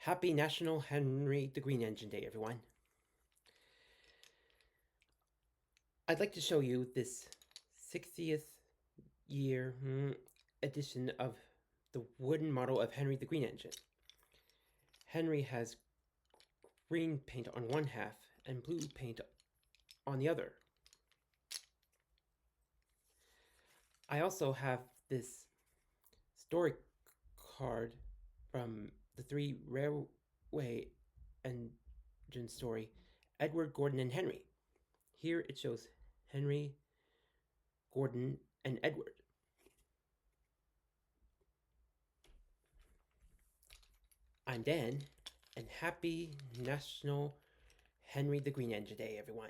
Happy National Henry the Green Engine Day, everyone. I'd like to show you this 60th year edition of the wooden model of Henry the Green Engine. Henry has green paint on one half and blue paint on the other. I also have this story card from the Three Railway Engine story, Edward, Gordon, and Henry. Here it shows Henry, Gordon, and Edward. I'm Dan, and happy National Henry the Green Engine Day, everyone.